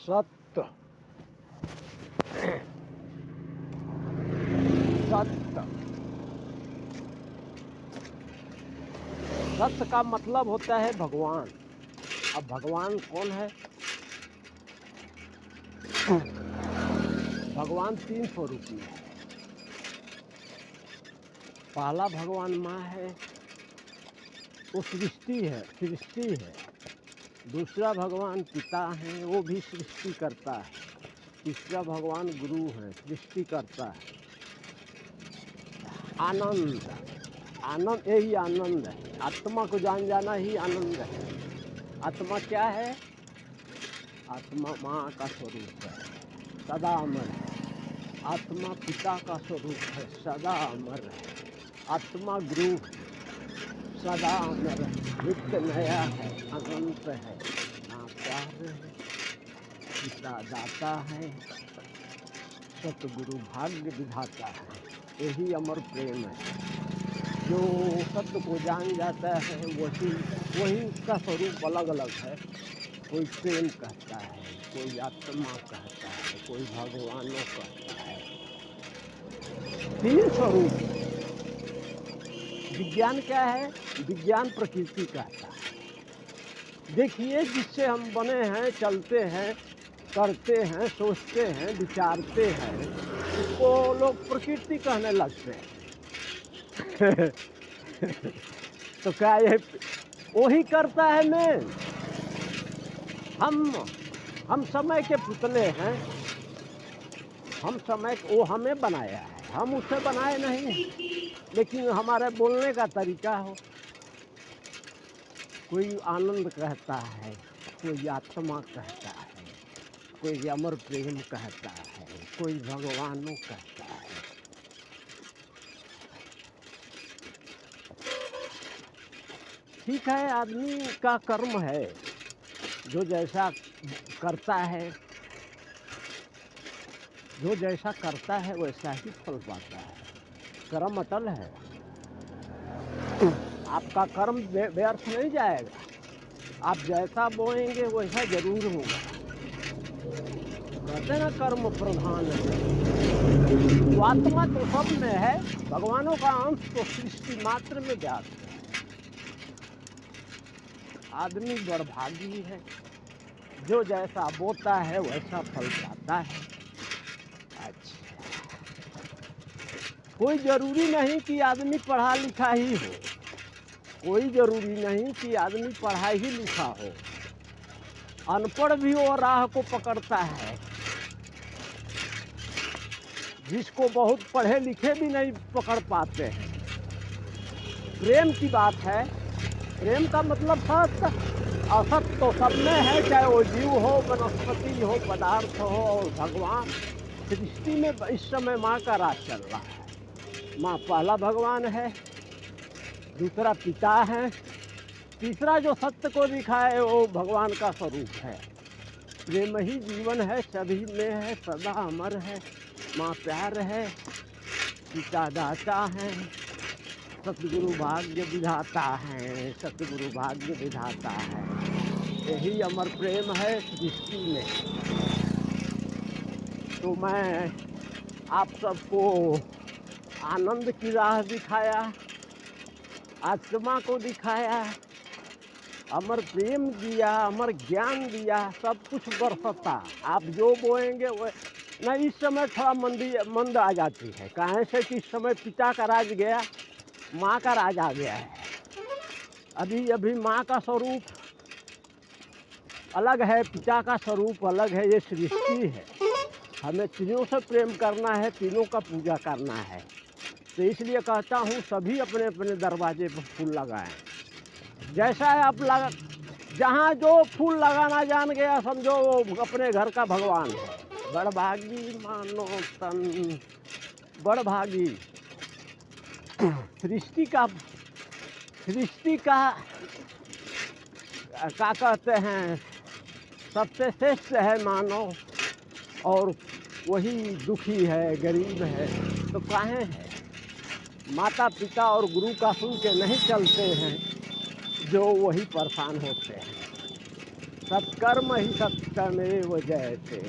सत्य सत्य सत्य का मतलब होता है भगवान। अब भगवान कौन है? भगवान 3 स्वरूपी है। पहला भगवान माँ है, वो सृष्टि है। दूसरा भगवान पिता है, वो भी सृष्टि करता है। तीसरा भगवान गुरु है, सृष्टि करता है। आनंद यही आनंद है। आत्मा को जान जाना ही आनंद है। आत्मा क्या है? आत्मा माँ का स्वरूप है, सदा अमर है। आत्मा पिता का स्वरूप है, सदा अमर है। आत्मा गुरु है, सदा अमर है, नित्य नया है, अनंत है, माँ प्यार है, पिता दाता है, सतगुरु भाग्य विधाता है। यही अमर प्रेम है। जो सत्य को जान जाता है वही उसका स्वरूप अलग अलग है। कोई प्रेम कहता है, कोई आत्मा कहता है, कोई भगवानों कहता है। 3 स्वरूप। विज्ञान क्या है? विज्ञान प्रकृति कहता है। देखिए, जिससे हम बने हैं, चलते हैं, करते हैं, सोचते हैं, विचारते हैं, इसको लोग प्रकृति कहने लगते हैं। तो क्या ये वही करता है? मैं हम समय के पुतले हैं। हम समय वो हमें बनाया है, हम उसे बनाए नहीं। लेकिन हमारे बोलने का तरीका हो। कोई आनंद कहता है, कोई आत्मा कहता है, कोई अमर प्रेम कहता है, कोई भगवानों कहता है। ठीक है, आदमी का कर्म है, जो जैसा करता है वैसा ही फल पाता है। कर्म अटल है। आपका कर्म व्यर्थ नहीं जाएगा। आप जैसा बोएंगे वैसा जरूर होगा। कहते ना, कर्म प्रधान है। तो आत्मा तो सब में है, भगवानों का अंश तो सृष्टि मात्र में व्याप्त है। आदमी बड़भागी है, जो जैसा बोता है वैसा फल पाता है। अच्छा, कोई जरूरी नहीं कि आदमी पढ़ा लिखा ही हो। कोई जरूरी नहीं कि आदमी पढ़ा ही लिखा हो। अनपढ़ भी वो राह को पकड़ता है। जिसको बहुत पढ़े लिखे भी नहीं पकड़ पाते हैं। प्रेम की बात है। प्रेम का मतलब सत्य। असत्य तो सब में है, चाहे वो जीव हो, वनस्पति हो, पदार्थ हो और भगवान। सृष्टि में इस समय माँ का राज चल रहा है। माँ पहला भगवान है, दूसरा पिता है, तीसरा जो सत्य को दिखाए वो भगवान का स्वरूप है। प्रेम ही जीवन है, सभी में है, सदा अमर है। माँ प्यार है, पिता दाता है, सतगुरु भाग्य विधाता है, सतगुरु भाग्य विधाता है। यही अमर प्रेम है सृष्टि में। तो मैं आप सबको आनंद की राह दिखाया, आत्मा को दिखाया, अमर प्रेम दिया, अमर ज्ञान दिया। सब कुछ बरसता। आप जो बोएंगे वो न। इस समय थोड़ा मंद आ जाती है। काहे से कि इस समय पिता का राज गया, माँ का राज आ गया है। अभी माँ का स्वरूप अलग है, पिता का स्वरूप अलग है। ये सृष्टि है। हमें तीनों से प्रेम करना है, तीनों का पूजा करना है। तो इसलिए कहता हूँ, सभी अपने अपने दरवाजे पर फूल लगाएं। जैसा है आप जहाँ जो फूल लगाना जान गया, समझो वो अपने घर का भगवान है। बड़भागी मानो तन, बड़भागी। सृष्टि का क्या कहते हैं, सबसे श्रेष्ठ है मानव। और वही दुखी है, गरीब है। तो काहे है? माता पिता और गुरु का सुन के नहीं चलते हैं, जो वही परेशान होते हैं। सत्कर्म ही सत्यमेव जयते।